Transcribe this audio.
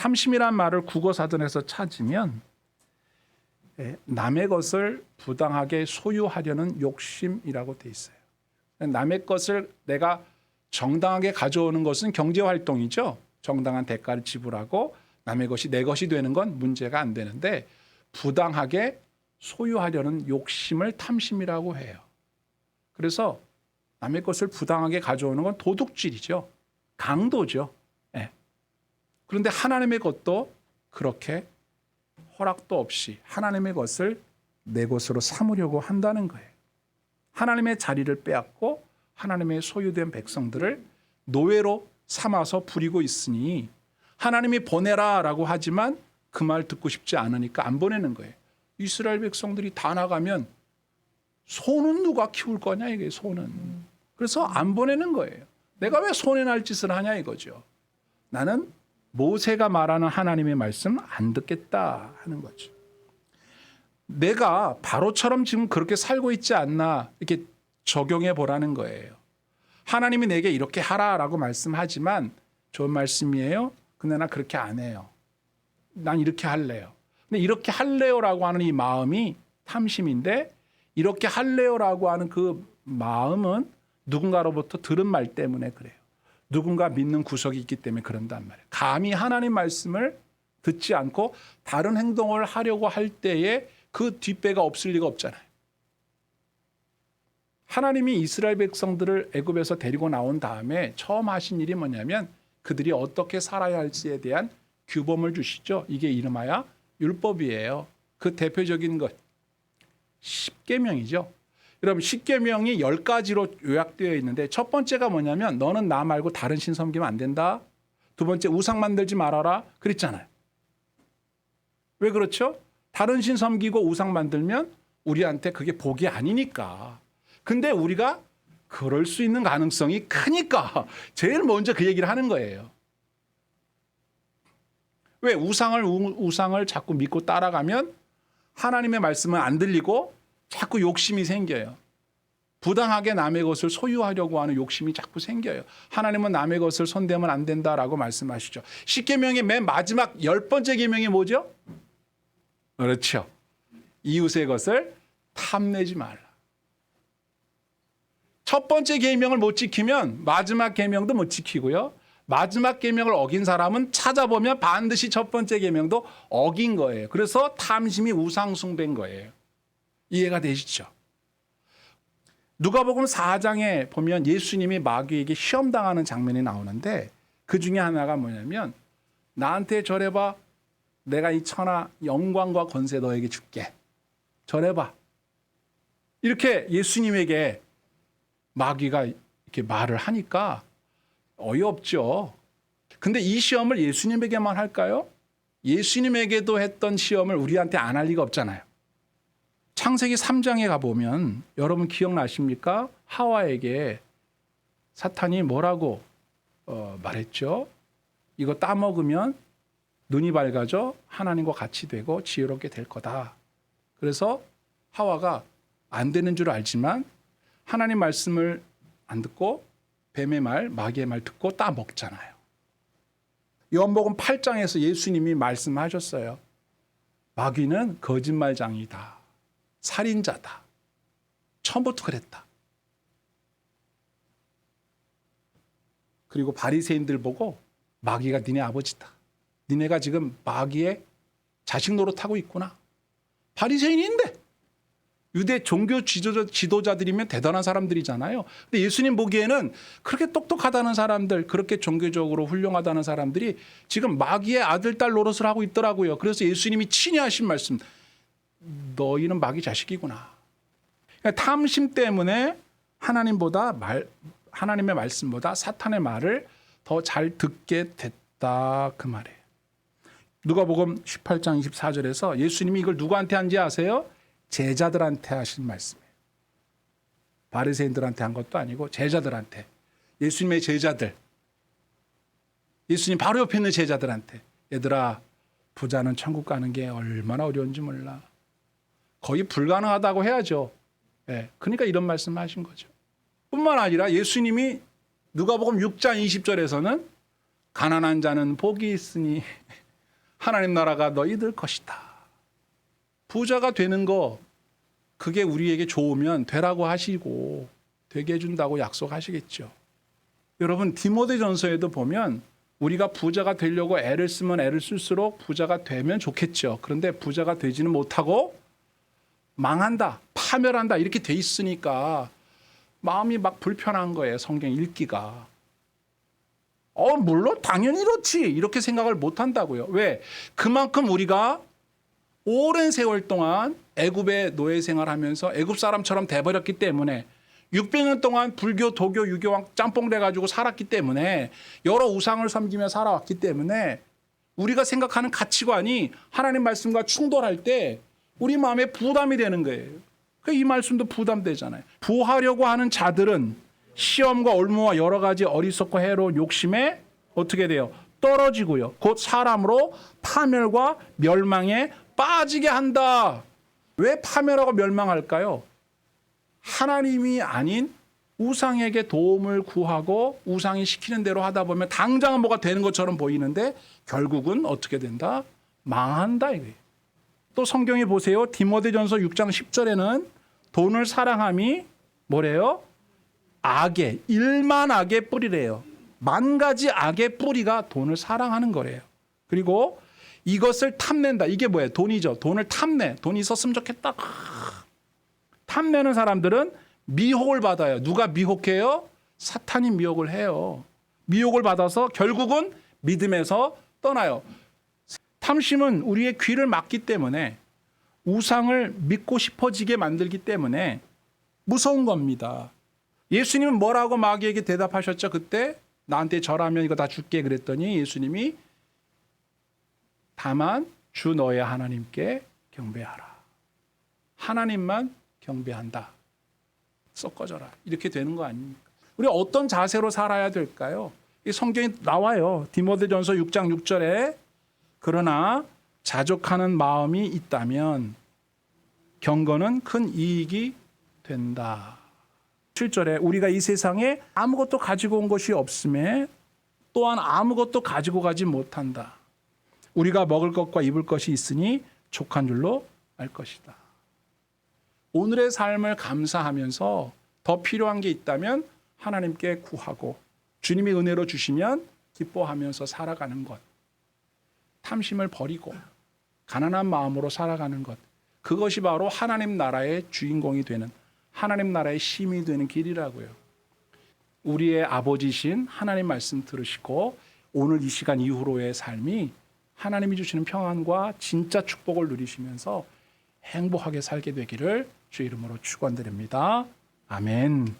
탐심이란 말을 국어 사전에서 찾으면 남의 것을 부당하게 소유하려는 욕심이라고 돼 있어요. 남의 것을 내가 정당하게 가져오는 것은 경제 활동이죠. 정당한 대가를 지불하고 남의 것이 내 것이 되는 건 문제가 안 되는데 부당하게 소유하려는 욕심을 탐심이라고 해요. 그래서 남의 것을 부당하게 가져오는 건 도둑질이죠. 강도죠. 네. 그런데 하나님의 것도 그렇게 허락도 없이 하나님의 것을 내 것으로 삼으려고 한다는 거예요. 하나님의 자리를 빼앗고 하나님의 소유된 백성들을 노예로 삼아서 부리고 있으니 하나님이 보내라라고 하지만 그 말 듣고 싶지 않으니까 안 보내는 거예요. 이스라엘 백성들이 다 나가면 소는 누가 키울 거냐 이게 소는. 그래서 안 보내는 거예요. 내가 왜 손해 날 짓을 하냐 이거죠. 나는 모세가 말하는 하나님의 말씀 안 듣겠다 하는 거죠. 내가 바로처럼 지금 그렇게 살고 있지 않나 이렇게 적용해 보라는 거예요. 하나님이 내게 이렇게 하라라고 말씀하지만 좋은 말씀이에요. 근데 나 그렇게 안 해요. 난 이렇게 할래요. 근데 이렇게 할래요라고 하는 이 마음이 탐심인데 이렇게 할래요라고 하는 그 마음은 누군가로부터 들은 말 때문에 그래요. 누군가 믿는 구석이 있기 때문에 그런단 말이에요. 감히 하나님 말씀을 듣지 않고 다른 행동을 하려고 할 때에 그 뒷배가 없을 리가 없잖아요. 하나님이 이스라엘 백성들을 애굽에서 데리고 나온 다음에 처음 하신 일이 뭐냐면 그들이 어떻게 살아야 할지에 대한 규범을 주시죠. 이게 이름하여 율법이에요. 그 대표적인 것 10계명이죠. 여러분 10계명이 10가지로 요약되어 있는데 첫 번째가 뭐냐면 너는 나 말고 다른 신 섬기면 안 된다. 두 번째 우상 만들지 말아라. 그랬잖아요. 왜 그렇죠? 다른 신 섬기고 우상 만들면 우리한테 그게 복이 아니니까. 근데 우리가 그럴 수 있는 가능성이 크니까 제일 먼저 그 얘기를 하는 거예요. 왜 우상을 자꾸 믿고 따라가면 하나님의 말씀은 안 들리고 자꾸 욕심이 생겨요. 부당하게 남의 것을 소유하려고 하는 욕심이 자꾸 생겨요. 하나님은 남의 것을 손대면 안 된다라고 말씀하시죠. 10계명의 맨 마지막 10번째 계명이 뭐죠? 그렇죠. 이웃의 것을 탐내지 말라. 첫 번째 계명을 못 지키면 마지막 계명도 못 지키고요. 마지막 계명을 어긴 사람은 찾아보면 반드시 첫 번째 계명도 어긴 거예요. 그래서 탐심이 우상 숭배인 거예요. 이해가 되시죠? 누가복음 4장에 보면 예수님이 마귀에게 시험당하는 장면이 나오는데 그 중에 하나가 뭐냐면 나한테 절해봐. 내가 이 천하 영광과 권세 너에게 줄게. 절해봐. 이렇게 예수님에게 마귀가 이렇게 말을 하니까 어이없죠. 근데 이 시험을 예수님에게만 할까요? 예수님에게도 했던 시험을 우리한테 안 할 리가 없잖아요. 창세기 3장에 가보면 여러분 기억나십니까? 하와에게 사탄이 뭐라고 말했죠? 이거 따먹으면 눈이 밝아져 하나님과 같이 되고 지혜롭게 될 거다. 그래서 하와가 안 되는 줄 알지만 하나님 말씀을 안 듣고 뱀의 말, 마귀의 말 듣고 따먹잖아요. 요한복음 8장에서 예수님이 말씀하셨어요. 마귀는 거짓말장이다. 살인자다. 처음부터 그랬다. 그리고 바리새인들 보고 마귀가 니네 아버지다. 니네가 지금 마귀의 자식 노릇하고 있구나. 바리새인인데 유대 종교 지도자들이면 대단한 사람들이잖아요. 근데 예수님 보기에는 그렇게 똑똑하다는 사람들, 그렇게 종교적으로 훌륭하다는 사람들이 지금 마귀의 아들, 딸 노릇을 하고 있더라고요. 그래서 예수님이 친히 하신 말씀, 너희는 마귀 자식이구나. 그러니까 탐심 때문에 하나님의 말씀보다 사탄의 말을 더 잘 듣게 됐다 그 말이에요. 누가복음 18장 24절에서 예수님이 이걸 누구한테 한지 아세요? 제자들한테 하신 말씀이에요. 바리새인들한테 한 것도 아니고 제자들한테. 예수님의 제자들. 예수님 바로 옆에 있는 제자들한테. 얘들아, 부자는 천국 가는 게 얼마나 어려운지 몰라. 거의 불가능하다고 해야죠. 네, 그러니까 이런 말씀을 하신 거죠. 뿐만 아니라 예수님이 누가복음 6장 20절에서는 가난한 자는 복이 있으니 하나님 나라가 너희들 것이다. 부자가 되는 거 그게 우리에게 좋으면 되라고 하시고 되게 해준다고 약속하시겠죠. 여러분 디모데전서에도 보면 우리가 부자가 되려고 애를 쓰면 애를 쓸수록 부자가 되면 좋겠죠. 그런데 부자가 되지는 못하고 망한다, 파멸한다 이렇게 돼 있으니까 마음이 막 불편한 거예요. 성경 읽기가. 물론 당연히 그렇지 이렇게 생각을 못 한다고요. 왜? 그만큼 우리가 오랜 세월 동안 애굽의 노예 생활하면서 애굽 사람처럼 돼버렸기 때문에 600년 동안 불교, 도교, 유교 짬뽕 돼가지고 살았기 때문에 여러 우상을 섬기며 살아왔기 때문에 우리가 생각하는 가치관이 하나님 말씀과 충돌할 때 우리 마음에 부담이 되는 거예요. 이 말씀도 부담되잖아요. 부하려고 하는 자들은 시험과 올무와 여러 가지 어리석고 해로운 욕심에 어떻게 돼요? 떨어지고요. 곧 사람으로 파멸과 멸망에 빠지게 한다. 왜 파멸하고 멸망할까요? 하나님이 아닌 우상에게 도움을 구하고 우상이 시키는 대로 하다 보면 당장은 뭐가 되는 것처럼 보이는데 결국은 어떻게 된다? 망한다 이거예요. 또 성경에 보세요. 디모데전서 6장 10절에는 돈을 사랑함이 뭐래요? 악의 일만 악의 뿌리래요. 만 가지 악의 뿌리가 돈을 사랑하는 거래요. 그리고 이것을 탐낸다. 이게 뭐예요? 돈이죠. 돈을 탐내. 돈이 있었으면 좋겠다. 탐내는 사람들은 미혹을 받아요. 누가 미혹해요? 사탄이 미혹을 해요. 미혹을 받아서 결국은 믿음에서 떠나요. 탐심은 우리의 귀를 막기 때문에 우상을 믿고 싶어지게 만들기 때문에 무서운 겁니다. 예수님은 뭐라고 마귀에게 대답하셨죠? 그때 나한테 절하면 이거 다 줄게 그랬더니 예수님이 다만 주 너의 하나님께 경배하라. 하나님만 경배한다. 썩어져라. 이렇게 되는 거 아닙니까? 우리 어떤 자세로 살아야 될까요? 이 성경에 나와요. 디모데전서 6장 6절에 그러나 자족하는 마음이 있다면 경건은 큰 이익이 된다. 7절에 우리가 이 세상에 아무것도 가지고 온 것이 없음에 또한 아무것도 가지고 가지 못한다. 우리가 먹을 것과 입을 것이 있으니 족한 줄로 알 것이다. 오늘의 삶을 감사하면서 더 필요한 게 있다면 하나님께 구하고 주님이 은혜로 주시면 기뻐하면서 살아가는 것. 탐심을 버리고 가난한 마음으로 살아가는 것. 그것이 바로 하나님 나라의 주인공이 되는 하나님 나라의 시민이 되는 길이라고요. 우리의 아버지신 하나님 말씀 들으시고 오늘 이 시간 이후로의 삶이 하나님이 주시는 평안과 진짜 축복을 누리시면서 행복하게 살게 되기를 주 이름으로 축원드립니다. 아멘.